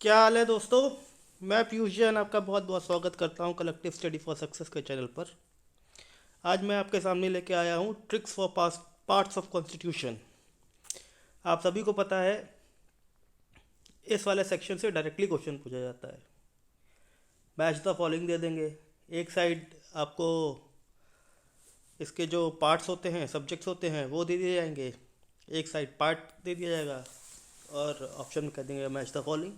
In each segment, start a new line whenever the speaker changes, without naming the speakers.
क्या हाल है दोस्तों। मैं पीयूष जैन आपका बहुत बहुत स्वागत करता हूं कलेक्टिव स्टडी फॉर सक्सेस के चैनल पर। आज मैं आपके सामने लेके आया हूं tricks for pass parts of constitution. आप सभी को पता है इस वाले सेक्शन से डायरेक्टली क्वेश्चन पूछा जाता है। मैच द फॉलोइंग दे देंगे। एक साइड आपको इसके जो पार्ट्स होते हैं, सब्जेक्ट्स होते हैं, वो दे दिए जाएंगे। एक साइड पार्ट दे दिया जाएगा और ऑप्शन में कह देंगे मैच द फॉलोइंग,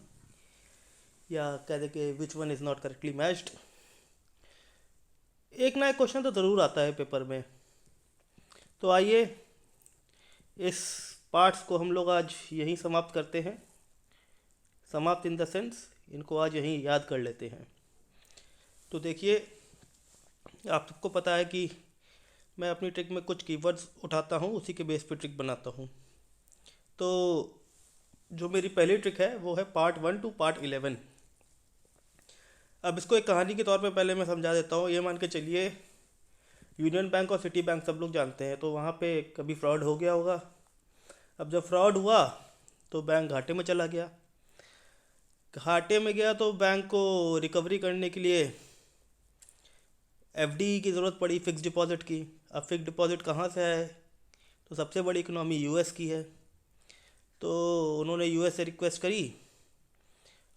या कह देंगे which one is not correctly matched. एक ना एक क्वेश्चन तो ज़रूर आता है पेपर में। तो आइए इस पार्ट्स को हम लोग आज यहीं समाप्त करते हैं। समाप्त इन द सेंस इनको आज यहीं याद कर लेते हैं। तो देखिए, आप सबको पता है कि मैं अपनी ट्रिक में कुछ कीवर्ड्स उठाता हूँ, उसी के बेस पे ट्रिक बनाता हूँ। तो जो मेरी पहली ट्रिक है वो है पार्ट 1 टू पार्ट 11। अब इसको एक कहानी के तौर पे पहले मैं समझा देता हूँ। ये मान के चलिए यूनियन बैंक और सिटी बैंक सब लोग जानते हैं, तो वहाँ पे कभी फ्रॉड हो गया होगा। अब जब फ्रॉड हुआ तो बैंक घाटे में चला गया। घाटे में गया तो बैंक को रिकवरी करने के लिए एफडी की ज़रूरत पड़ी, फिक्स डिपॉजिट की। अब फिक्स डिपॉजिट कहाँ से है? तो सबसे बड़ी इकोनॉमी यूएस की है। तो उन्होंने यूएस से रिक्वेस्ट करी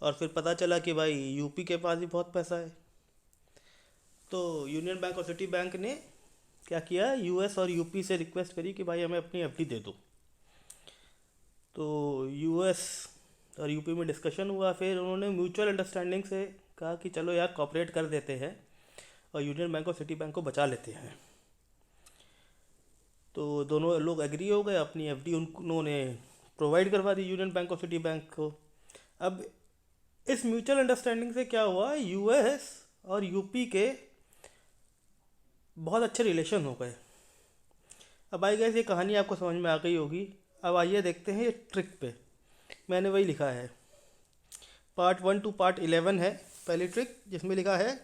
और फिर पता चला कि भाई यूपी के पास भी बहुत पैसा है। तो यूनियन बैंक और सिटी बैंक ने क्या किया, यूएस और यूपी से रिक्वेस्ट करी कि भाई हमें अपनी एफडी दे दो। तो यूएस और यूपी में डिस्कशन हुआ, फिर उन्होंने म्यूचुअल अंडरस्टैंडिंग से कहा कि चलो यार कॉपरेट कर देते हैं और यूनियन बैंक और सिटी बैंक को बचा लेते हैं। तो दोनों लोग एग्री हो गए, अपनी एफडी उन्होंने प्रोवाइड करवा दी यूनियन बैंक और सिटी बैंक को। अब इस म्यूचुअल अंडरस्टैंडिंग से क्या हुआ, यूएस और यूपी के बहुत अच्छे रिलेशन हो गए। अब आई गई ये कहानी आपको समझ में आ गई होगी। अब आइए देखते हैं ये ट्रिक पे। मैंने वही लिखा है, पार्ट 1 टू पार्ट 11 है पहली ट्रिक, जिसमें लिखा है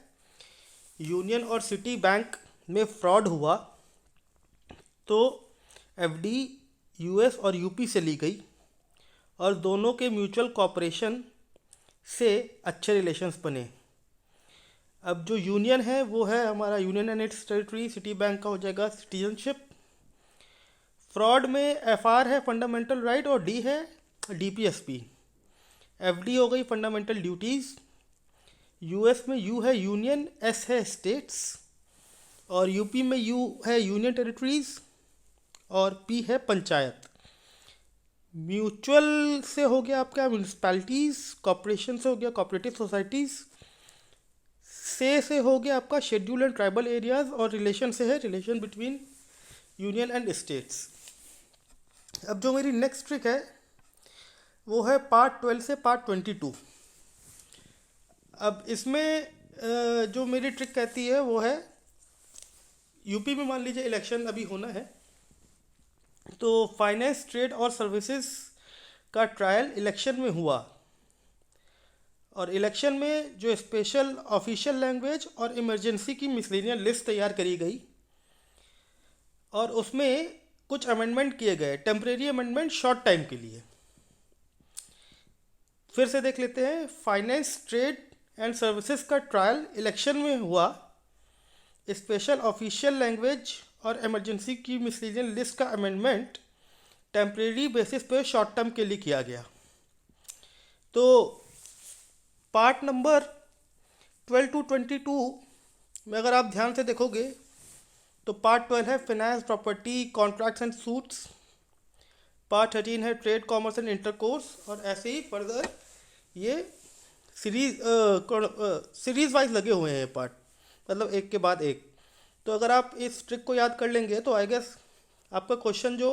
यूनियन और सिटी बैंक में फ्रॉड हुआ तो एफडी यूएस और यूपी से ली गई और दोनों के म्यूचुअल कॉपरेशन से अच्छे रिलेशंस बने। अब जो यूनियन है वो है हमारा union and it's territory, city bank का हो जाएगा सिटीजनशिप। फ्रॉड में एफआर है फंडामेंटल राइट और डी है डीपीएसपी। एफडी हो गई फंडामेंटल ड्यूटीज़। यूएस में यू है यूनियन, एस है स्टेट्स, और यूपी में यू है यूनियन टेरिटरीज और पी है पंचायत। म्यूचुअल से हो गया आपका म्यूनिसपैलिटीज़, कॉरपोरेशन से हो गया कॉपरेटिव सोसाइटीज़, से हो गया आपका शेड्यूल एंड ट्राइबल एरियाज, और रिलेशन से है relation between union and states. अब जो मेरी नेक्स्ट ट्रिक है वो है पार्ट 12 से पार्ट 22। अब इसमें जो मेरी ट्रिक कहती है वो है, यूपी में मान लीजिए इलेक्शन अभी होना है, तो फाइनेंस, ट्रेड और सर्विसेज का ट्रायल इलेक्शन में हुआ, और इलेक्शन में जो स्पेशल ऑफिशियल लैंग्वेज और इमरजेंसी की मिसलेनियस लिस्ट तैयार करी गई और उसमें कुछ अमेंडमेंट किए गए, टेम्परेरी अमेंडमेंट शॉर्ट टाइम के लिए। फिर से देख लेते हैं, फाइनेंस, ट्रेड एंड सर्विसेज का ट्रायल इलेक्शन में हुआ, स्पेशल ऑफिशियल लैंग्वेज और इमरजेंसी की मिसलेनियस लिस्ट का अमेंडमेंट टेम्परेरी बेसिस पे शॉर्ट टर्म के लिए किया गया। तो पार्ट नंबर 12 टू 22 में अगर आप ध्यान से देखोगे तो पार्ट 12 है finance, property, contracts and suits. Part 13 है ट्रेड, कॉमर्स एंड इंटरकोर्स, और ऐसे ही फर्दर ये सीरीज वाइज लगे हुए हैं पार्ट, मतलब एक के बाद एक। तो अगर आप इस ट्रिक को याद कर लेंगे तो आई गेस आपका क्वेश्चन जो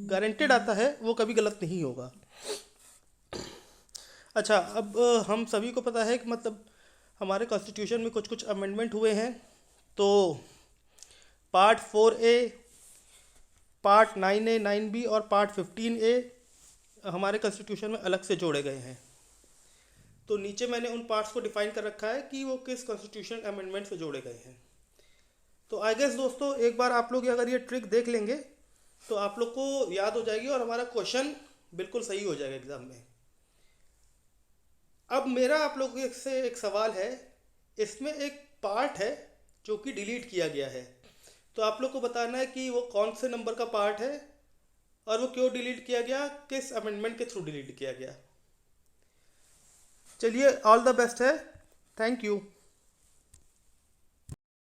गारंटेड आता है वो कभी गलत नहीं होगा। अच्छा, अब हम सभी को पता है कि मतलब हमारे कॉन्स्टिट्यूशन में कुछ कुछ अमेंडमेंट हुए हैं। तो part 4A, part 9A, 9B और पार्ट 15A हमारे कॉन्स्टिट्यूशन में अलग से जोड़े गए हैं। तो नीचे मैंने उन पार्ट्स को डिफाइन कर रखा है कि वो किस कॉन्स्टिट्यूशन अमेंडमेंट से जोड़े गए हैं। तो आई गेस दोस्तों, एक बार आप लोग अगर ये ट्रिक देख लेंगे तो आप लोग को याद हो जाएगी और हमारा क्वेश्चन बिल्कुल सही हो जाएगा एग्जाम में। अब मेरा आप लोगों से एक सवाल है, इसमें एक पार्ट है जो कि डिलीट किया गया है, तो आप लोग को बताना है कि वो कौन से नंबर का पार्ट है और वो क्यों डिलीट किया गया, किस अमेंडमेंट के थ्रू डिलीट किया गया। चलिए, ऑल द बेस्ट है। Thank you.